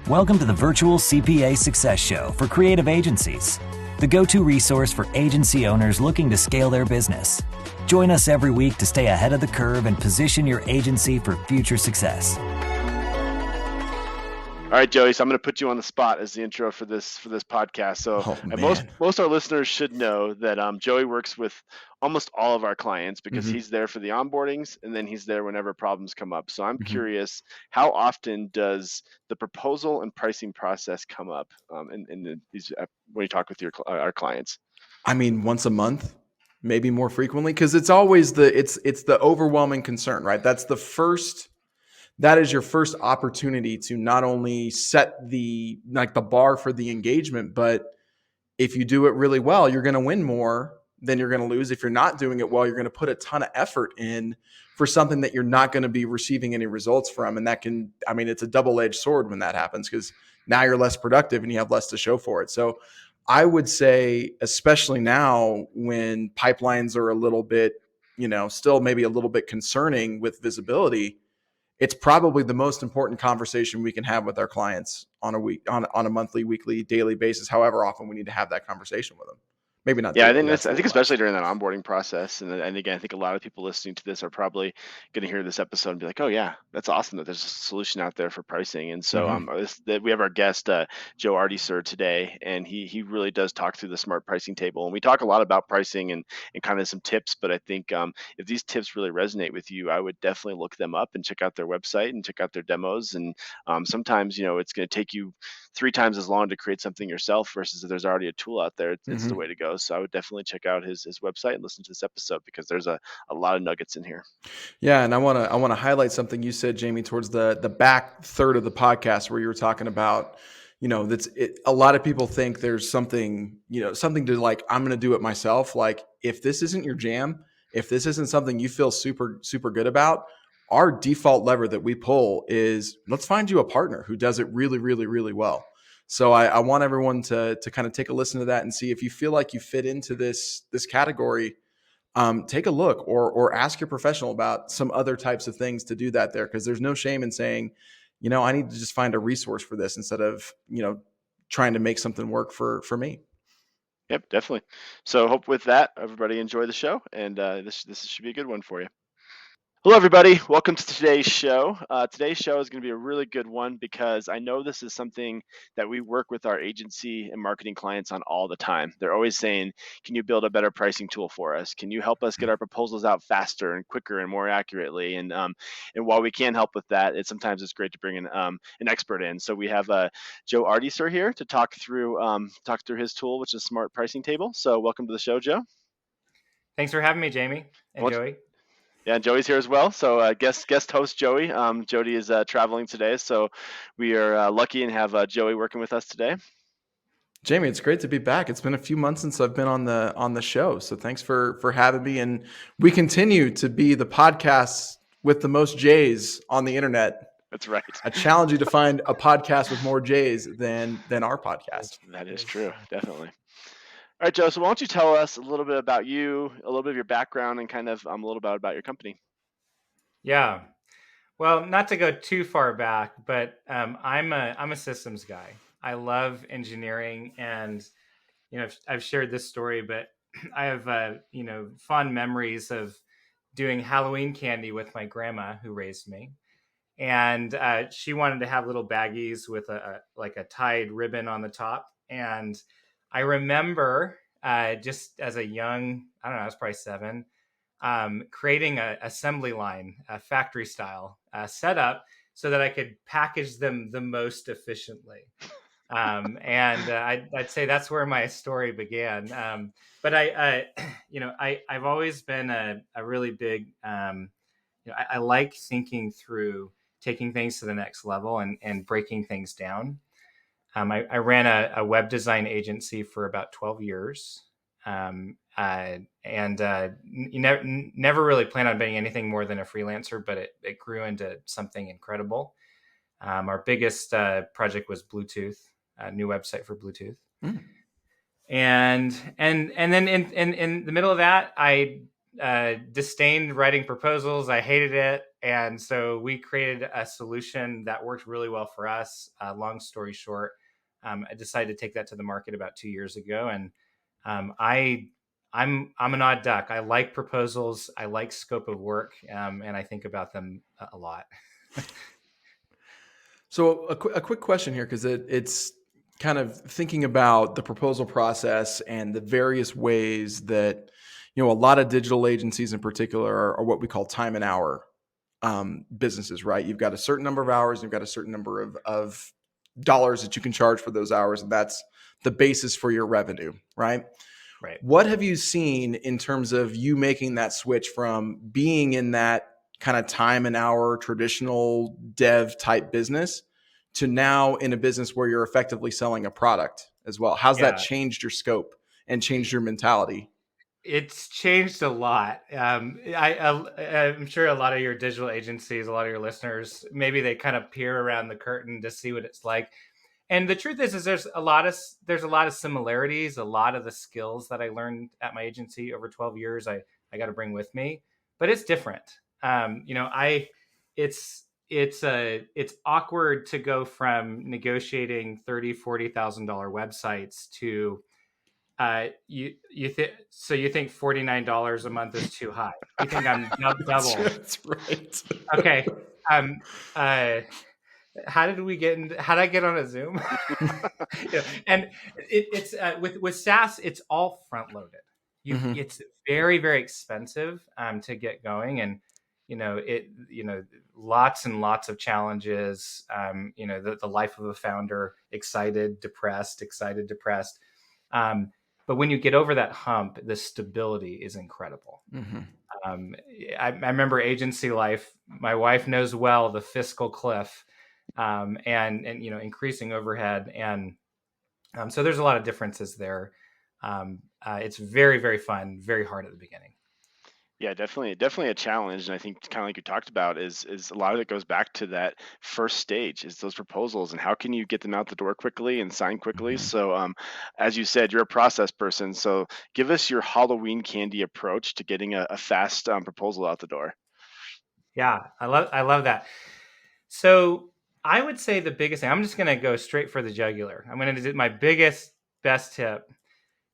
Welcome to the Virtual CPA Success Show for creative agencies, the go-to resource for agency owners looking to scale their business. Join us every week to stay ahead of the curve and position your agency for future success. All right, Joey, so I'm going to put you on the spot as the intro for this podcast. So most our listeners should know that Joey works with almost all of our clients because he's there for the onboardings and then he's there whenever problems come up. So I'm curious, how often does the proposal and pricing process come up when you talk with our clients? I mean, once a month, maybe more frequently, because it's always it's the overwhelming concern, right? That is your first opportunity to not only set the bar for the engagement, but if you do it really well, you're going to win more than you're going to lose. If you're not doing it well, you're going to put a ton of effort in for something that you're not going to be receiving any results from. And it's a double-edged sword when that happens, because now you're less productive and you have less to show for it. So I would say, especially now when pipelines are a little bit, still maybe a little bit concerning with visibility, it's probably the most important conversation we can have with our clients on a monthly, weekly, daily basis, however often we need to have that conversation with them. Maybe not. Yeah, I think especially during that onboarding process. And again, I think a lot of people listening to this are probably going to hear this episode and be like, oh yeah, that's awesome that there's a solution out there for pricing. And so we have our guest, Joe Ardeeser, today, and he really does talk through the smart pricing table. And we talk a lot about pricing and kind of some tips, but I think if these tips really resonate with you, I would definitely look them up and check out their website and check out their demos. And sometimes, it's going to take you 3 times as long to create something yourself versus if there's already a tool out there, it's the way to go. So I would definitely check out his website and listen to this episode because there's a lot of nuggets in here. Yeah, and I want to highlight something you said, Jamie, towards the back third of the podcast where you were talking about, a lot of people think there's something to like, I'm going to do it myself. Like, if this isn't your jam, if this isn't something you feel super, super good about, our default lever that we pull is, let's find you a partner who does it really, really, really well. So I want everyone to kind of take a listen to that and see if you feel like you fit into this category. Take a look or ask your professional about some other types of things to do that there, because there's no shame in saying, I need to just find a resource for this instead of trying to make something work for me. Yep, definitely. So hope with that everybody enjoy the show, and this should be a good one for you. Hello, everybody. Welcome to today's show. Today's show is going to be a really good one because I know this is something that we work with our agency and marketing clients on all the time. They're always saying, can you build a better pricing tool for us? Can you help us get our proposals out faster and quicker and more accurately? And while we can help with that, sometimes it's great to bring in an expert in. So we have Joe Ardeeser here to talk through his tool, which is Smart Pricing Table. So welcome to the show, Joe. Thanks for having me, Jamie and Joey. Yeah, Joey's here as well. So guest host Joey. Jody is traveling today, so we are lucky and have Joey working with us today. Jamie, it's great to be back. It's been a few months since I've been on the show, so thanks for having me. And we continue to be the podcast with the most J's on the internet. That's right. I challenge you to find a podcast with more J's than our podcast. That is true, definitely. All right, Joe, so why don't you tell us a little bit about you, a little bit of your background, and kind of a little bit about your company. Yeah. Well, not to go too far back, but I'm a systems guy. I love engineering, and I've shared this story, but I have fond memories of doing Halloween candy with my grandma who raised me, and she wanted to have little baggies with a tied ribbon on the top. And I remember just as a young, I don't know, I was probably 7, creating an assembly line, a factory style setup so that I could package them the most efficiently. I'd say that's where my story began. But I've always been a really big, I like thinking through taking things to the next level and breaking things down. I ran a web design agency for about 12 years. You never really planned on being anything more than a freelancer, but it grew into something incredible. Our biggest project was Bluetooth, a new website for Bluetooth. And then in the middle of that, I disdained writing proposals. I hated it. And so we created a solution that worked really well for us. Long story short, I decided to take that to the market about 2 years ago. And I'm an odd duck. I like proposals. I like scope of work, and I think about them a lot. So a quick question here, because it's kind of thinking about the proposal process and the various ways that, a lot of digital agencies in particular are what we call time and hour businesses, right? You've got a certain number of hours, you've got a certain number of dollars that you can charge for those hours, and that's the basis for your revenue, right? Right. What have you seen in terms of you making that switch from being in that kind of time and hour traditional dev type business to now in a business where you're effectively selling a product as well? How's that changed your scope and changed your mentality? It's changed a lot. I'm sure a lot of your digital agencies, a lot of your listeners, maybe they kind of peer around the curtain to see what it's like. And the truth is there's a lot of similarities. A lot of the skills that I learned at my agency over 12 years, I got to bring with me, but it's different. It's awkward to go from negotiating $30,000-$40,000 websites to you think $49 a month is too high. You think I'm double. That's right. Okay. How did I get on a Zoom? And it's with SaaS, it's all front loaded. It's very, very expensive to get going, and lots and lots of challenges. The life of a founder: excited, depressed, excited, depressed. But when you get over that hump, the stability is incredible. I remember agency life. My wife knows well the fiscal cliff, and increasing overhead, and so there's a lot of differences there. It's very, very fun, very hard at the beginning. Yeah, definitely a challenge. And I think kind of like you talked about is a lot of it goes back to that first stage, is those proposals and how can you get them out the door quickly and sign quickly. So as you said, you're a process person. So give us your Halloween candy approach to getting a fast proposal out the door. Yeah, I love that. So I would say the biggest thing, I'm just going to go straight for the jugular. I'm going to do my best tip.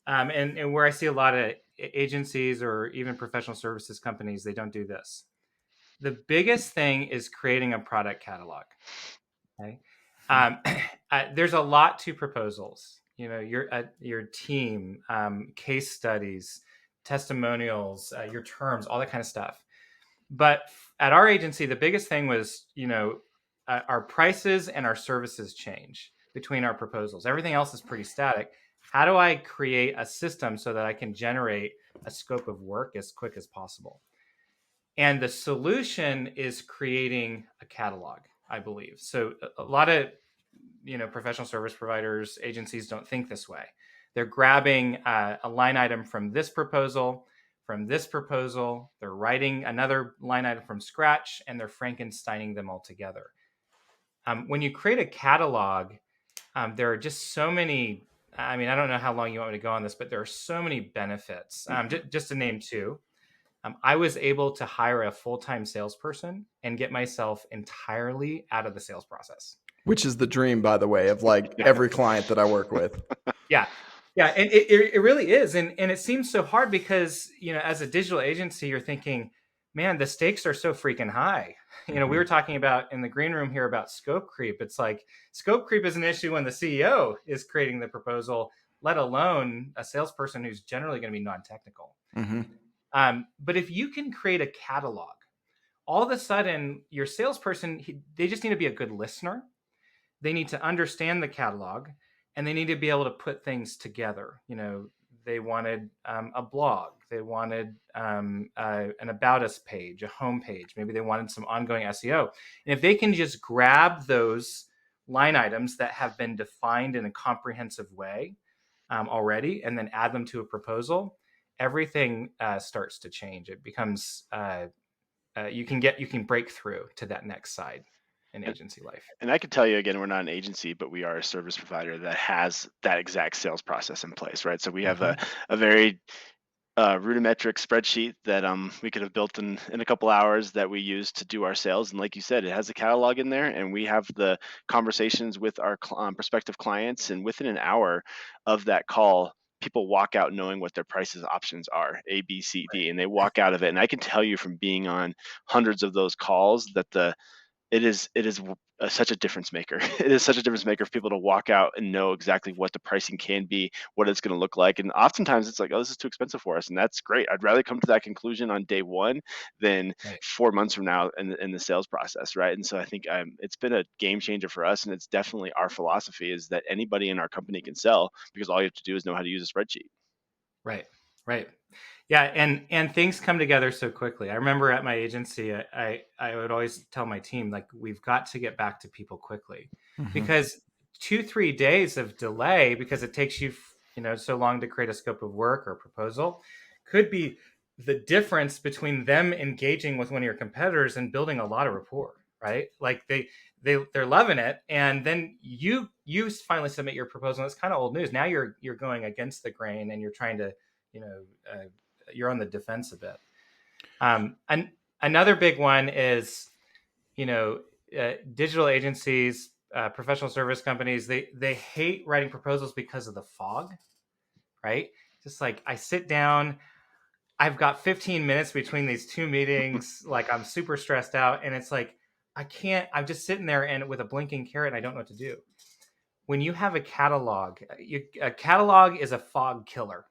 And where I see a lot of agencies or even professional services companies, they don't do this. The biggest thing is creating a product catalog. Okay. There's a lot to proposals. Your team, case studies, testimonials, your terms, all that kind of stuff. But at our agency, the biggest thing was, our prices and our services change between our proposals. Everything else is pretty static. How do I create a system so that I can generate a scope of work as quick as possible? And the solution is creating a catalog, I believe. So a lot of, professional service providers, agencies don't think this way. They're grabbing a line item from this proposal, they're writing another line item from scratch, and they're Frankensteining them all together. When you create a catalog, there are just so many. I mean, I don't know how long you want me to go on this, but there are so many benefits. Just to name two, I was able to hire a full-time salesperson and get myself entirely out of the sales process. Which is the dream, by the way, of like every client that I work with. Yeah. Yeah. And it really is. And it seems so hard because, as a digital agency, you're thinking, man, the stakes are so freaking high. We were talking about in the green room here about scope creep. It's like scope creep is an issue when the CEO is creating the proposal, let alone a salesperson who's generally going to be non-technical. But if you can create a catalog, all of a sudden your salesperson, they just need to be a good listener. They need to understand the catalog, and they need to be able to put things together. They wanted a blog. They wanted an about us page, a home page. Maybe they wanted some ongoing SEO. And if they can just grab those line items that have been defined in a comprehensive way already, and then add them to a proposal, everything starts to change. It becomes you can break through to that next side in agency life. And I could tell you again, we're not an agency, but we are a service provider that has that exact sales process in place, right? So we have a very rudimentary spreadsheet that we could have built in a couple hours that we use to do our sales. And like you said, it has a catalog in there, and we have the conversations with our prospective clients. And within an hour of that call, people walk out knowing what their prices options are, A, B, C, D, and they walk out of it. And I can tell you from being on hundreds of those calls that it is such a difference maker. It is such a difference maker for people to walk out and know exactly what the pricing can be, what it's going to look like. And oftentimes it's like, oh, this is too expensive for us. And that's great. I'd rather come to that conclusion on day one than Right. 4 months from now in the sales process. Right. And so I think it's been a game changer for us. And it's definitely our philosophy is that anybody in our company can sell because all you have to do is know how to use a spreadsheet. Right. Right. Yeah, and things come together so quickly. I remember at my agency, I would always tell my team, like, we've got to get back to people quickly, because 2-3 days of delay, because it takes you so long to create a scope of work or proposal, could be the difference between them engaging with one of your competitors and building a lot of rapport, right? Like they're loving it, and then you finally submit your proposal. It's kind of old news. Now you're going against the grain, and you're trying to you're on the defense a bit. And another big one is, digital agencies, professional service companies, they hate writing proposals because of the fog, right? Just like, I sit down, I've got 15 minutes between these two meetings, like I'm super stressed out, and it's like, I'm just sitting there and with a blinking carrot, and I don't know what to do. When you have a catalog, a catalog is a fog killer,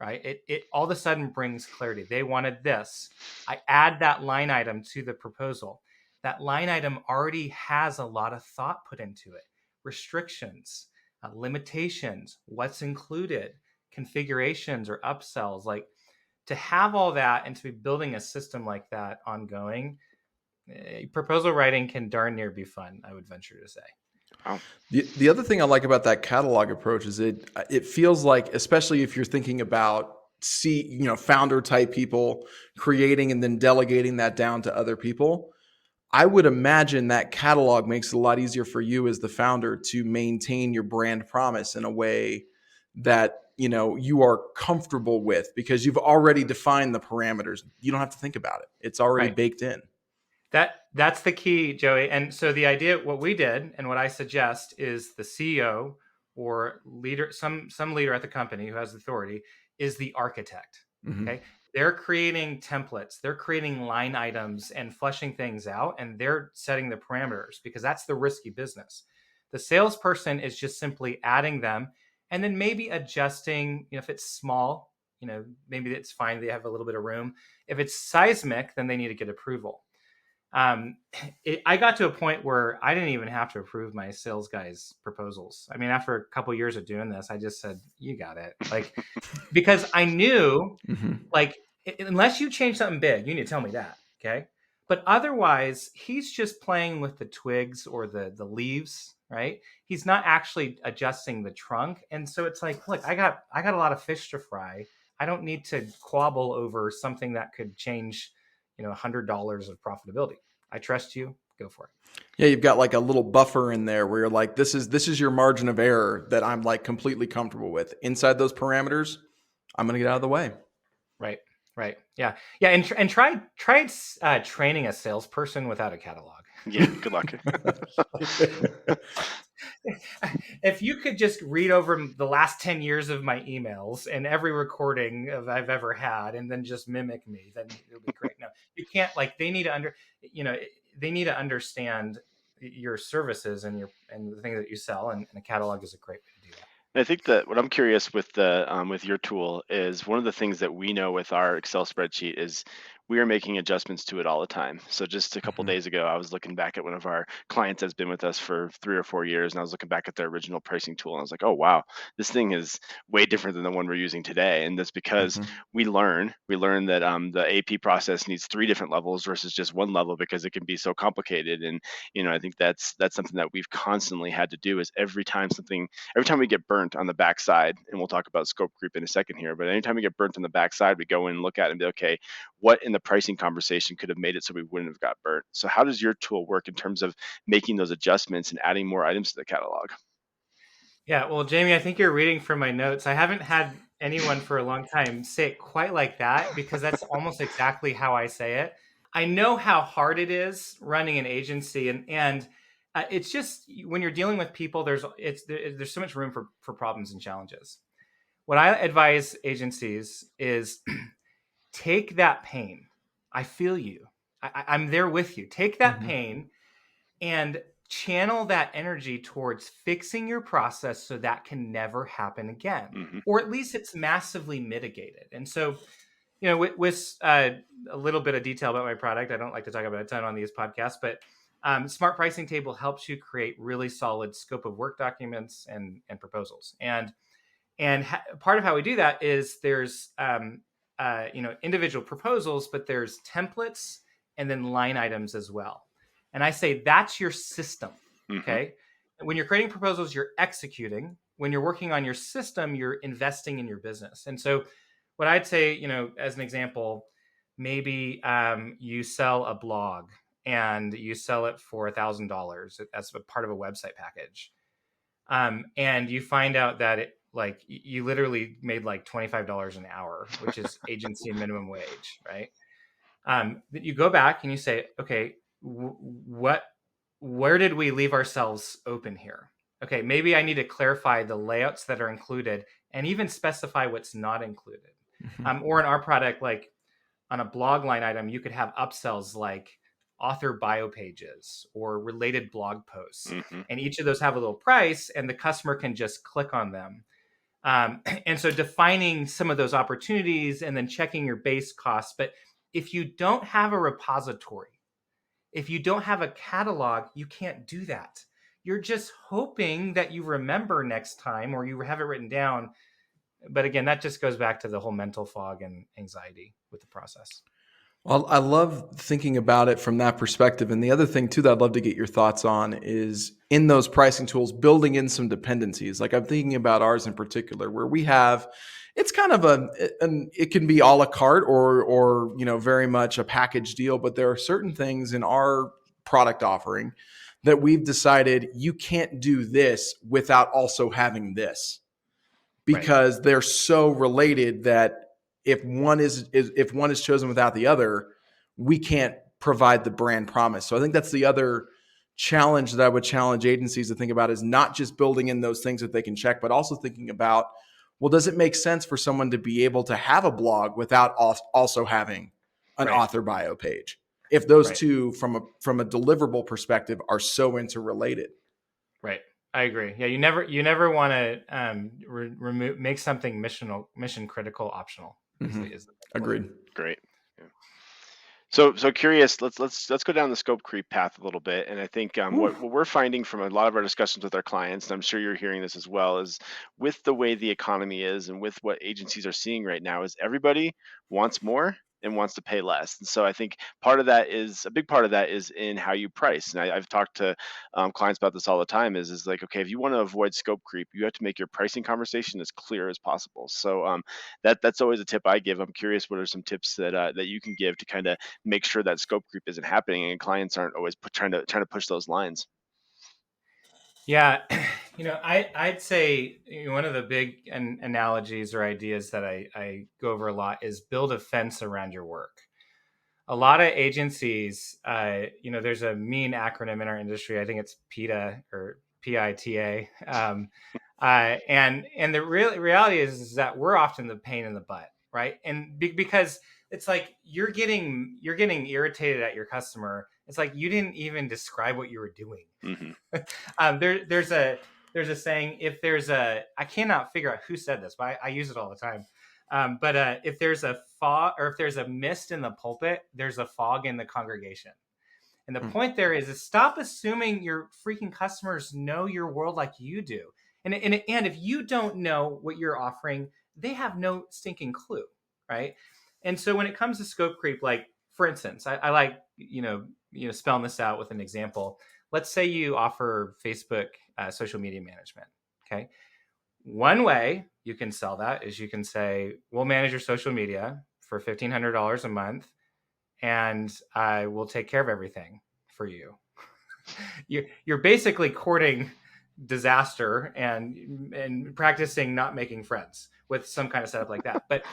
right? It all of a sudden brings clarity. They wanted this. I add that line item to the proposal. That line item already has a lot of thought put into it. Restrictions, limitations, what's included, configurations or upsells. Like, to have all that and to be building a system like that ongoing, proposal writing can darn near be fun, I would venture to say. Wow. The other thing I like about that catalog approach is it feels like, especially if you're thinking about founder type people creating and then delegating that down to other people, I would imagine that catalog makes it a lot easier for you as the founder to maintain your brand promise in a way that you are comfortable with, because you've already defined the parameters. You don't have to think about it. It's already Right. baked in. That's the key, Joey. And so the idea, what we did, and what I suggest, is the CEO or leader, some leader at the company who has authority, is the architect. Mm-hmm. Okay. They're creating templates, they're creating line items and fleshing things out, and they're setting the parameters, because that's the risky business. The salesperson is just simply adding them and then maybe adjusting, if it's small, maybe it's fine, they have a little bit of room. If it's seismic, then they need to get approval. I got to a point where I didn't even have to approve my sales guys' proposals. I mean, after a couple of years of doing this, I just said, "You got it," like, because I knew, like, unless you change something big, you need to tell me that, okay? But otherwise, he's just playing with the twigs or the leaves, right? He's not actually adjusting the trunk, and so it's like, look, I got a lot of fish to fry. I don't need to quabble over something that could change, $100 of profitability. I trust you. Go for it. Yeah, you've got like a little buffer in there where you're like, this is your margin of error that I'm like completely comfortable with. Inside those parameters, I'm going to get out of the way. Right. Yeah. And try training a salesperson without a catalog. Yeah. Good luck. If you could just read over the last 10 years of my emails and every recording I've ever had, and then just mimic me, then it'll be great. No, you can't. Like, they need to understand your services and the things that you sell, and a catalog is a great way to do that. I think that what I'm curious with with your tool is, one of the things that we know with our Excel spreadsheet is we are making adjustments to it all the time. So just a couple days ago, I was looking back at one of our clients that's been with us for 3 or 4 years, and I was looking back at their original pricing tool, and I was like, oh wow, this thing is way different than the one we're using today. And that's because we learn that the AP process needs 3 different levels versus just 1 level, because it can be so complicated. And I think that's something that we've constantly had to do, is every time we get burnt on the backside, and we'll talk about scope creep in a second here, but anytime we get burnt on the backside, we go in and look at it and be, okay, what in the pricing conversation could have made it so we wouldn't have got burnt? So how does your tool work in terms of making those adjustments and adding more items to the catalog? Yeah, well, Jamie, I think you're reading from my notes. I haven't had anyone for a long time say it quite like that, because that's almost exactly how I say it. I know how hard it is running an agency, and it's just when you're dealing with people, there's so much room for problems and challenges. What I advise agencies is take that pain. I feel you. I'm there with you. Take that pain and channel that energy towards fixing your process so that can never happen again, or at least it's massively mitigated. And so, with a little bit of detail about my product, I don't like to talk about a ton on these podcasts, but Smart Pricing Table helps you create really solid scope of work documents and proposals. And part of how we do that is there's individual proposals, but there's templates and then line items as well. And I say that's your system. Okay. When you're creating proposals, you're executing. When you're working on your system, you're investing in your business. And so what I'd say, as an example, maybe you sell a blog and you sell it for $1,000 as a part of a website package. And you find out that you literally made like $25 an hour, which is agency minimum wage, right? You go back and you say, okay, where did we leave ourselves open here? Okay, maybe I need to clarify the layouts that are included and even specify what's not included. Or in our product, like on a blog line item, you could have upsells like author bio pages or related blog posts. And each of those have a little price and the customer can just click on them. And so defining some of those opportunities and then checking your base costs. But if you don't have a repository, if you don't have a catalog, you can't do that. You're just hoping that you remember next time or you have it written down. But again, that just goes back to the whole mental fog and anxiety with the process. Well, I love thinking about it from that perspective. And the other thing too that I'd love to get your thoughts on is in those pricing tools, building in some dependencies. Like I'm thinking about ours in particular, where we have, it's kind of it can be a la carte or very much a package deal, but there are certain things in our product offering that we've decided you can't do this without also having this, because they're so related that if one is chosen without the other, we can't provide the brand promise. So I think that's the other challenge that I would challenge agencies to think about, is not just building in those things that they can check, but also thinking about, well, does it make sense for someone to be able to have a blog without also having an author bio page? If those two from a deliverable perspective are so interrelated. Right. I agree. Yeah, you never want to make something mission critical optional. Agreed. Great. Yeah. So curious. Let's go down the scope creep path a little bit. And I think what we're finding from a lot of our discussions with our clients, and I'm sure you're hearing this as well, is with the way the economy is and with what agencies are seeing right now, is everybody wants more and wants to pay less. And so I think a big part of that is in how you price. And I've talked to clients about this all the time, is like, okay, if you want to avoid scope creep, you have to make your pricing conversation as clear as possible. So that's always a tip I give. I'm curious, what are some tips that you can give to kind of make sure that scope creep isn't happening and clients aren't always trying to push those lines? Yeah, I'd say one of the big analogies or ideas that I go over a lot is build a fence around your work. A lot of agencies, there's a mean acronym in our industry. I think it's PITA or PITA. And the reality is that we're often the pain in the butt, right? And because it's like you're getting irritated at your customer. It's like you didn't even describe what you were doing. There's a saying, I cannot figure out who said this, but I use it all the time. But if there's a fog, or if there's a mist in the pulpit, there's a fog in the congregation. And the point there is stop assuming your freaking customers know your world like you do. And if you don't know what you're offering, they have no stinking clue, right? And so when it comes to scope creep, like for instance, I like spelling this out with an example. Let's say you offer Facebook social media management. Okay, one way you can sell that is you can say, we'll manage your social media for $1,500 a month, and I will take care of everything for you. You're basically courting disaster and practicing not making friends with some kind of setup like that. But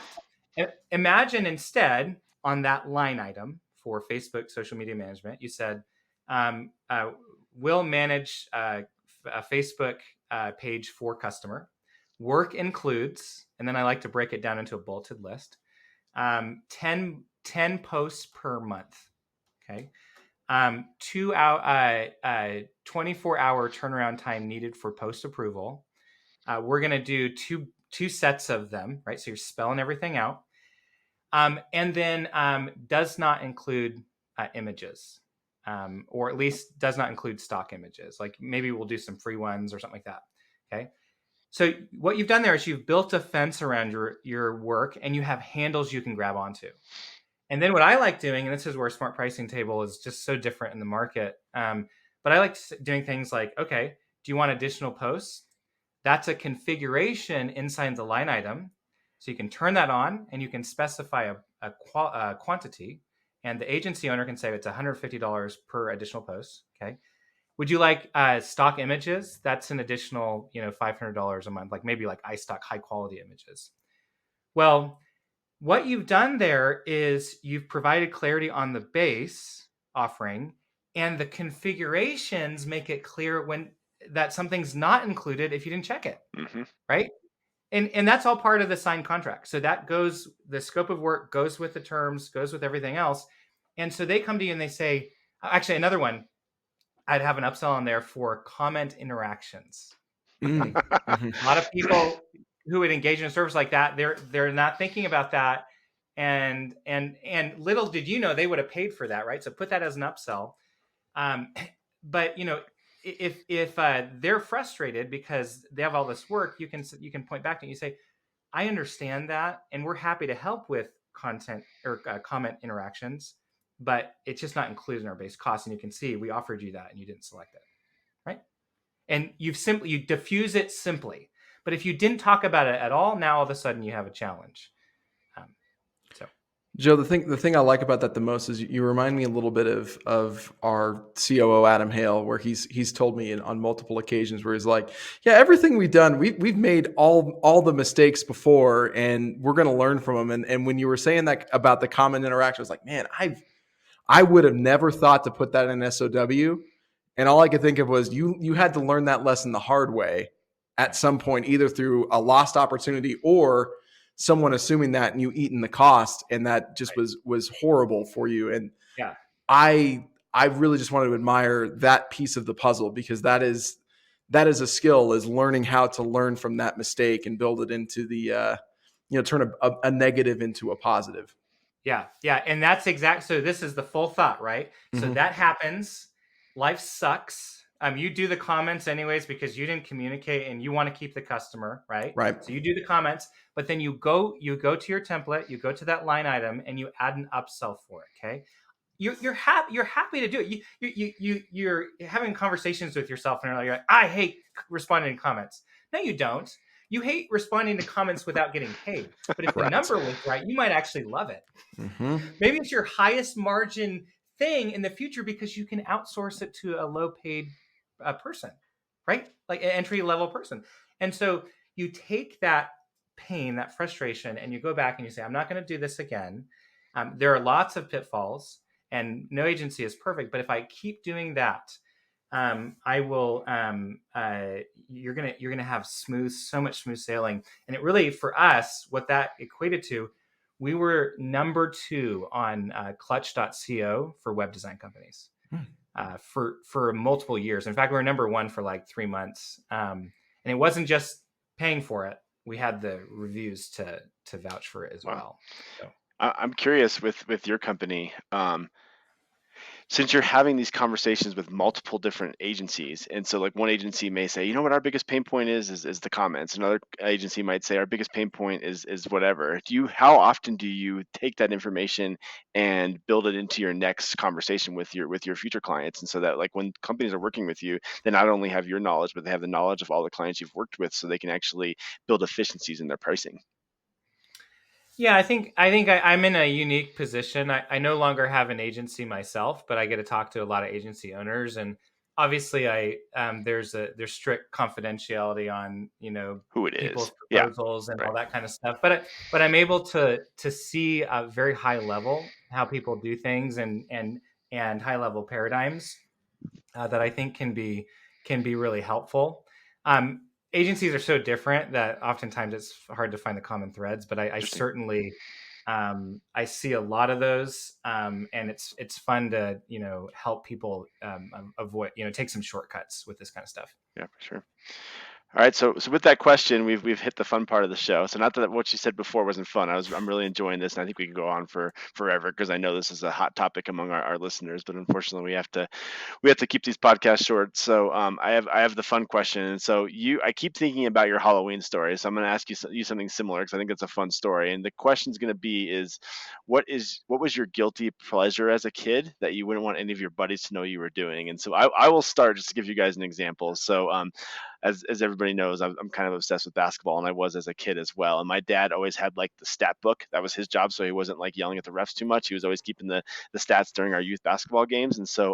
imagine instead on that line item for Facebook social media management, you said, we'll manage a Facebook page for customer. Work includes, and then I like to break it down into a bulleted list, 10 posts per month. Okay. 24-hour turnaround time needed for post approval. We're going to do two sets of them, right? So you're spelling everything out. And then does not include images, or at least does not include stock images. Like maybe we'll do some free ones or something like that. Okay. So what you've done there is you've built a fence around your work, and you have handles you can grab onto. And then what I like doing, and this is where Smart Pricing Table is just so different in the market, but I like doing things like, okay, do you want additional posts? That's a configuration inside the line item. So you can turn that on, and you can specify a quantity, and the agency owner can say it's $150 per additional post. Okay. Would you like stock images? That's an additional, $500 a month, like maybe like iStock high quality images. Well, what you've done there is you've provided clarity on the base offering, and the configurations make it clear when that something's not included if you didn't check it, right? And that's all part of the signed contract. So that goes, the scope of work goes with the terms, goes with everything else. And so they come to you and they say, actually, another one, I'd have an upsell on there for comment interactions. A lot of people who would engage in a service like that, they're not thinking about that. And little did you know they would have paid for that, right? So put that as an upsell. But if they're frustrated because they have all this work, you can point back to it and you say, I understand that, and we're happy to help with content or comment interactions, but it's just not included in our base cost. And you can see we offered you that and you didn't select it, right? And you diffuse it simply. But if you didn't talk about it at all, now all of a sudden you have a challenge. Joe, the thing I like about that the most is you remind me a little bit of our COO Adam Hale, where he's told me on multiple occasions where he's like, yeah, everything we've done, we've made all the mistakes before, and we're going to learn from them. And when you were saying that about the common interaction, I was like, man, I would have never thought to put that in SOW, and all I could think of was you had to learn that lesson the hard way at some point, either through a lost opportunity or someone assuming that and you eating the cost, and that just was horrible for you. And yeah, I really just wanted to admire that piece of the puzzle, because that is a skill, is learning how to learn from that mistake and build it into the turn a negative into a positive. Yeah. And that's exact. So this is the full thought, right? So that happens. Life sucks. You do the comments anyways because you didn't communicate and you want to keep the customer, right? Right. So you do the comments, but then you go to your template, you go to that line item, and you add an upsell for it. Okay. You're happy to do it. You're having conversations with yourself, and you're like, I hate responding to comments. No, you don't. You hate responding to comments without getting paid. But if the number was right, you might actually love it. Maybe it's your highest margin thing in the future because you can outsource it to a low paid person, right? Like an entry level person. And so you take that pain, that frustration, and you go back and you say, I'm not going to do this again. There are lots of pitfalls, and no agency is perfect. But if I keep doing that, I will. You're gonna have so much smooth sailing. And it really, for us, what that equated to, we were number 2 on Clutch.co for web design companies for multiple years. In fact, we were number 1 for like 3 months. And it wasn't just paying for it; we had the reviews to vouch for it as well. So. I'm curious with your company. Since you're having these conversations with multiple different agencies, and so like one agency may say, you know what, our biggest pain point is the comments. Another agency might say our biggest pain point is whatever. How often do you take that information and build it into your next conversation with your future clients? And so that like when companies are working with you, they not only have your knowledge, but they have the knowledge of all the clients you've worked with, so they can actually build efficiencies in their pricing. Yeah, I think I'm in a unique position. I no longer have an agency myself, but I get to talk to a lot of agency owners, and obviously there's strict confidentiality on, Who it people's is. Yeah. proposals and Right. all that kind of stuff. But I'm able to see a very high level how people do things and high level paradigms that I think can be really helpful. Agencies are so different that oftentimes it's hard to find the common threads, but I certainly I see a lot of those, and it's fun to help people avoid take some shortcuts with this kind of stuff. Yeah, for sure. All right, so with that question, we've hit the fun part of the show. So not that what you said before wasn't fun. I'm really enjoying this, and I think we can go on for forever because I know this is a hot topic among our listeners. But unfortunately, we have to keep these podcasts short. So I have the fun question, and so I keep thinking about your Halloween story. So I'm going to ask you something similar because I think it's a fun story. And the question's going to be what was your guilty pleasure as a kid that you wouldn't want any of your buddies to know you were doing? And so I will start just to give you guys an example. So as everybody knows, I'm kind of obsessed with basketball, and I was as a kid as well. And my dad always had like the stat book. That was his job, so he wasn't like yelling at the refs too much. He was always keeping the stats during our youth basketball games. And so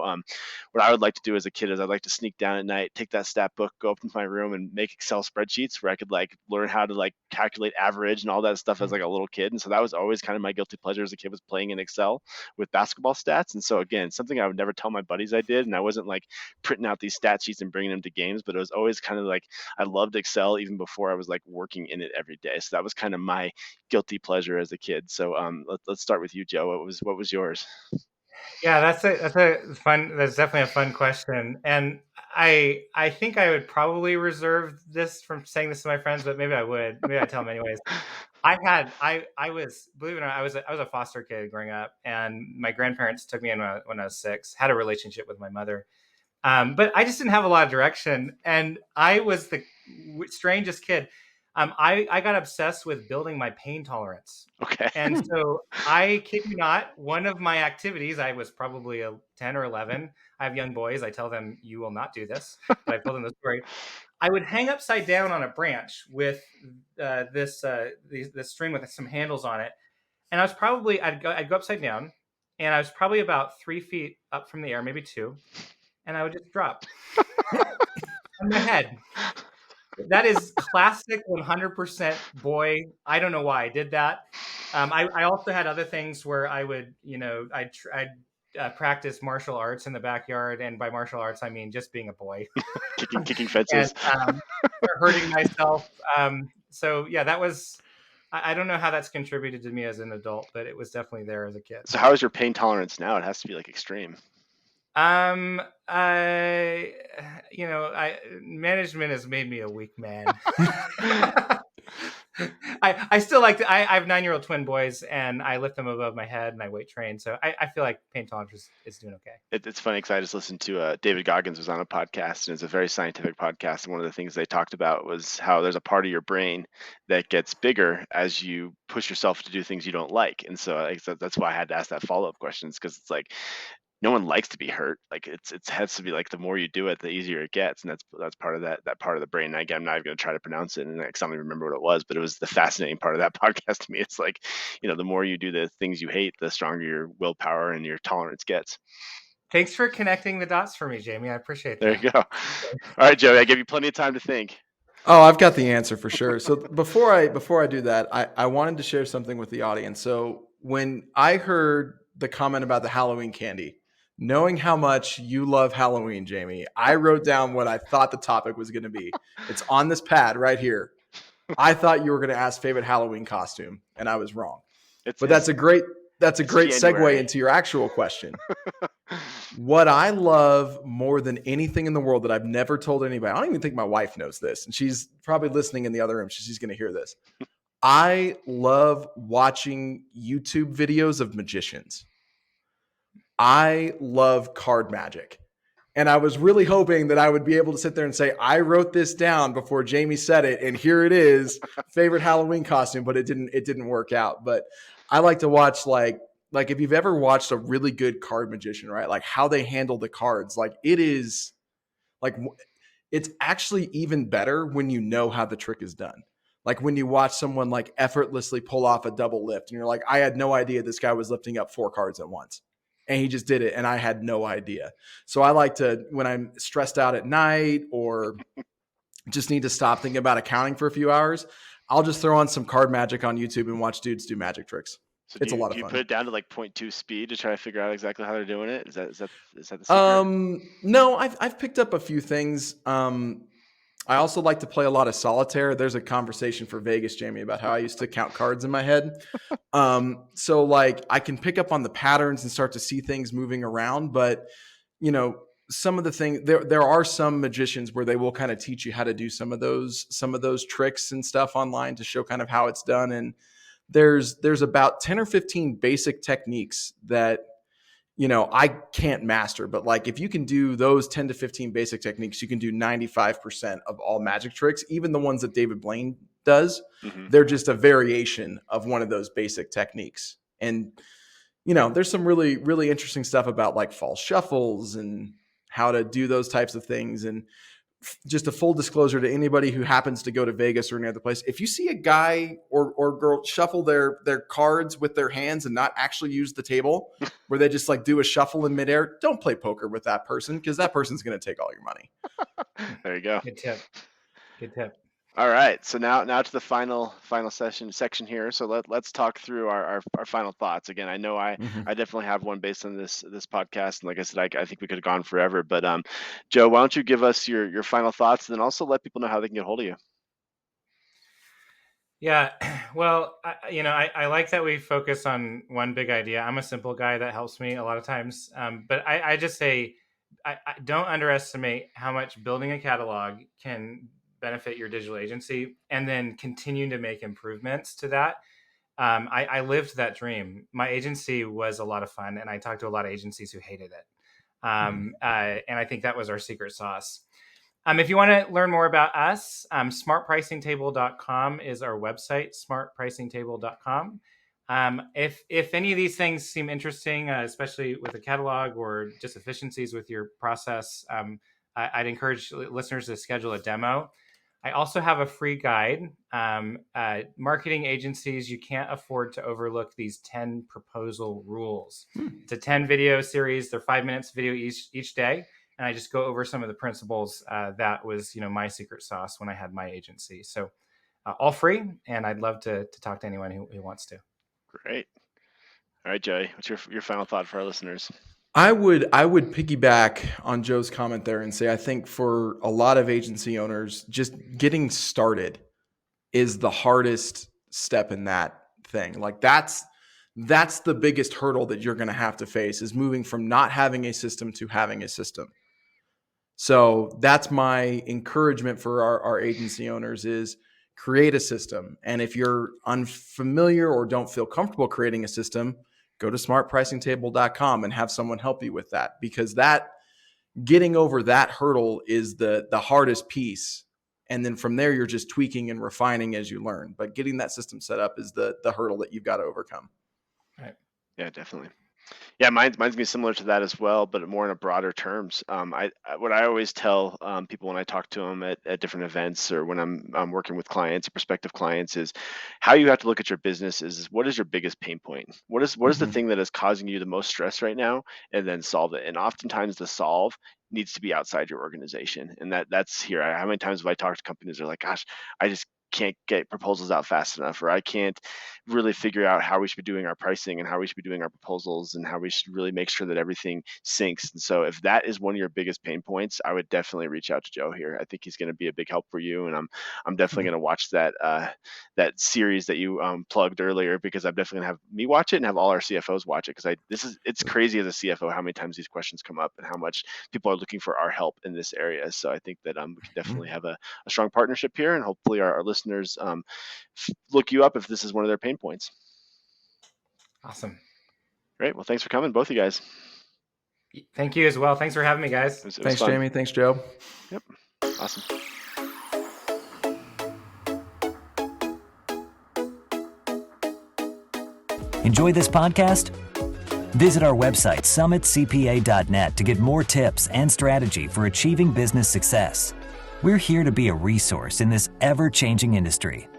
what I would like to do as a kid is I'd like to sneak down at night, take that stat book, go up into my room, and make Excel spreadsheets where I could like learn how to like calculate average and all that stuff as like a little kid. And so that was always kind of my guilty pleasure as a kid, was playing in Excel with basketball stats. And so again, something I would never tell my buddies I did, and I wasn't like printing out these stat sheets and bringing them to games, but it was always kind of like I loved Excel even before I was like working in it every day. So that was kind of my guilty pleasure as a kid. So let's start with you, Joe. What was yours? Yeah, that's definitely a fun question. And I think I would probably reserve this from saying this to my friends, but maybe I'd tell them anyways. I was, believe it or not, I was a foster kid growing up, and my grandparents took me in when I was 6, had a relationship with my mother. But I just didn't have a lot of direction, and I was the strangest kid. I got obsessed with building my pain tolerance. Okay. And so I kid you not, one of my activities, I was probably 10 or 11. I have young boys. I tell them, you will not do this. But I told them the story. I would hang upside down on a branch with this string with some handles on it. And I'd go upside down, and I was probably about 3 feet up from the air, maybe 2. And I would just drop on my head. That is classic 100% boy. I don't know why I did that. I also had other things where I would, I'd practice martial arts in the backyard. And by martial arts, I mean just being a boy. kicking fences. And, hurting myself. So yeah, that was, I don't know how that's contributed to me as an adult, but it was definitely there as a kid. So how is your pain tolerance now? It has to be like extreme. Management has made me a weak man. I still like to, I have 9-year-old twin boys, and I lift them above my head and I weight train. So I feel like pain tolerance is doing okay. It's funny because I just listened to David Goggins was on a podcast, and it's a very scientific podcast. And one of the things they talked about was how there's a part of your brain that gets bigger as you push yourself to do things you don't like. And so that's why I had to ask that follow-up questions, because it's like, no one likes to be hurt. Like it has to be like the more you do it, the easier it gets, and that's part of that part of the brain. And again, I'm not even going to try to pronounce it, and I don't even remember what it was, but it was the fascinating part of that podcast to me. It's like, the more you do the things you hate, the stronger your willpower and your tolerance gets. Thanks for connecting the dots for me, Jamie. I appreciate that. There you go. All right, Joey, I gave you plenty of time to think. Oh, I've got the answer for sure. So before I do that, I wanted to share something with the audience. So when I heard the comment about the Halloween candy, knowing how much you love Halloween, Jamie, I wrote down what I thought the topic was going to be. It's on this pad right here. I thought you were going to ask favorite Halloween costume, and I was wrong. That's a great segue into your actual question. What I love more than anything in the world that I've never told anybody, I don't even think my wife knows this, and she's probably listening in the other room. She's going to hear this. I love watching YouTube videos of magicians. I love card magic. And I was really hoping that I would be able to sit there and say, I wrote this down before Jamie said it, and here it is, favorite Halloween costume, but it didn't work out. But I like to watch like if you've ever watched a really good card magician, right? Like how they handle the cards, like it is like, it's actually even better when you know how the trick is done. Like when you watch someone like effortlessly pull off a double lift and you're like, I had no idea this guy was lifting up 4 cards at once. and he just did it. And I had no idea. So I like to, when I'm stressed out at night or just need to stop thinking about accounting for a few hours, I'll just throw on some card magic on YouTube and watch dudes do magic tricks. So it's a lot of fun. Do you put it down to like 0.2 speed to try to figure out exactly how they're doing it? Is that the secret? No, I've picked up a few things. I also like to play a lot of solitaire. There's a conversation for Vegas, Jamie, about how I used to count cards in my head. So like I can pick up on the patterns and start to see things moving around. But, you know, some of the things, there are some magicians where they will kind of teach you how to do some of those tricks and stuff online to show kind of how it's done. And there's about 10 or 15 basic techniques that, you know, I can't master, but like if you can do those 10 to 15 basic techniques, you can do 95% of all magic tricks, even the ones that David Blaine does. Mm-hmm. They're just a variation of one of those basic techniques. And, you know, there's some really, really interesting stuff about like false shuffles and how to do those types of things. And just a full disclosure to anybody who happens to go to Vegas or any other place, if you see a guy or girl shuffle their cards with their hands and not actually use the table, where they just like do a shuffle in midair, don't play poker with that person, because that person's going to take all your money. There you go. Good tip. All right, so now to the final section here. So let's talk through our final thoughts. Again, I know I definitely have one based on this podcast, and like I said, I think we could have gone forever. But Joe, why don't you give us your final thoughts, and then also let people know how they can get a hold of you. Yeah, well, I like that we focus on one big idea. I'm a simple guy, that helps me a lot of times. But I just say, I don't underestimate how much building a catalog can benefit your digital agency, and then continue to make improvements to that. I lived that dream. My agency was a lot of fun, and I talked to a lot of agencies who hated it. And I think that was our secret sauce. If you want to learn more about us, smartpricingtable.com is our website, smartpricingtable.com. If any of these things seem interesting, especially with a catalog or just efficiencies with your process, I'd encourage listeners to schedule a demo. I also have a free guide, marketing agencies. You can't afford to overlook these 10 proposal rules. It's a 10 video series. They're 5 minutes video each day. And I just go over some of the principles. That was, my secret sauce when I had my agency. So all free. And I'd love to talk to anyone who wants to. Great. All right, Joey, what's your final thought for our listeners? I would piggyback on Joe's comment there and say, I think for a lot of agency owners, just getting started is the hardest step in that thing. Like that's the biggest hurdle that you're going to have to face, is moving from not having a system to having a system. So that's my encouragement for our agency owners, is create a system. And if you're unfamiliar or don't feel comfortable creating a system, go to smartpricingtable.com and have someone help you with that, because that getting over that hurdle is the hardest piece. And then from there, you're just tweaking and refining as you learn. But getting that system set up is the hurdle that you've got to overcome. Right. Yeah, definitely. Yeah, mine's gonna be similar to that as well, but more in a broader terms. What I always tell people when I talk to them at different events, or when I'm working with clients or prospective clients, is how you have to look at your business is what is your biggest pain point? What is the thing that is causing you the most stress right now, and then solve it. And oftentimes the solve needs to be outside your organization, and that's here. How many times have I talked to companies that are like, gosh, I just can't get proposals out fast enough, or I can't really figure out how we should be doing our pricing and how we should be doing our proposals and how we should really make sure that everything syncs. And so if that is one of your biggest pain points, I would definitely reach out to Joe here. I think he's going to be a big help for you. And I'm definitely going to watch that series that you plugged earlier, because I'm definitely going to have me watch it and have all our CFOs watch it. Because it's crazy as a CFO how many times these questions come up and how much people are looking for our help in this area. So I think that we can definitely have a strong partnership here, and hopefully our listeners look you up if this is one of their pain points. Awesome. Great. Well, thanks for coming, both of you guys. Thank you as well. Thanks for having me, guys. Thanks, Jamie. Thanks, Joe. Yep. Awesome. Enjoy this podcast? Visit our website, summitcpa.net, to get more tips and strategy for achieving business success. We're here to be a resource in this ever-changing industry.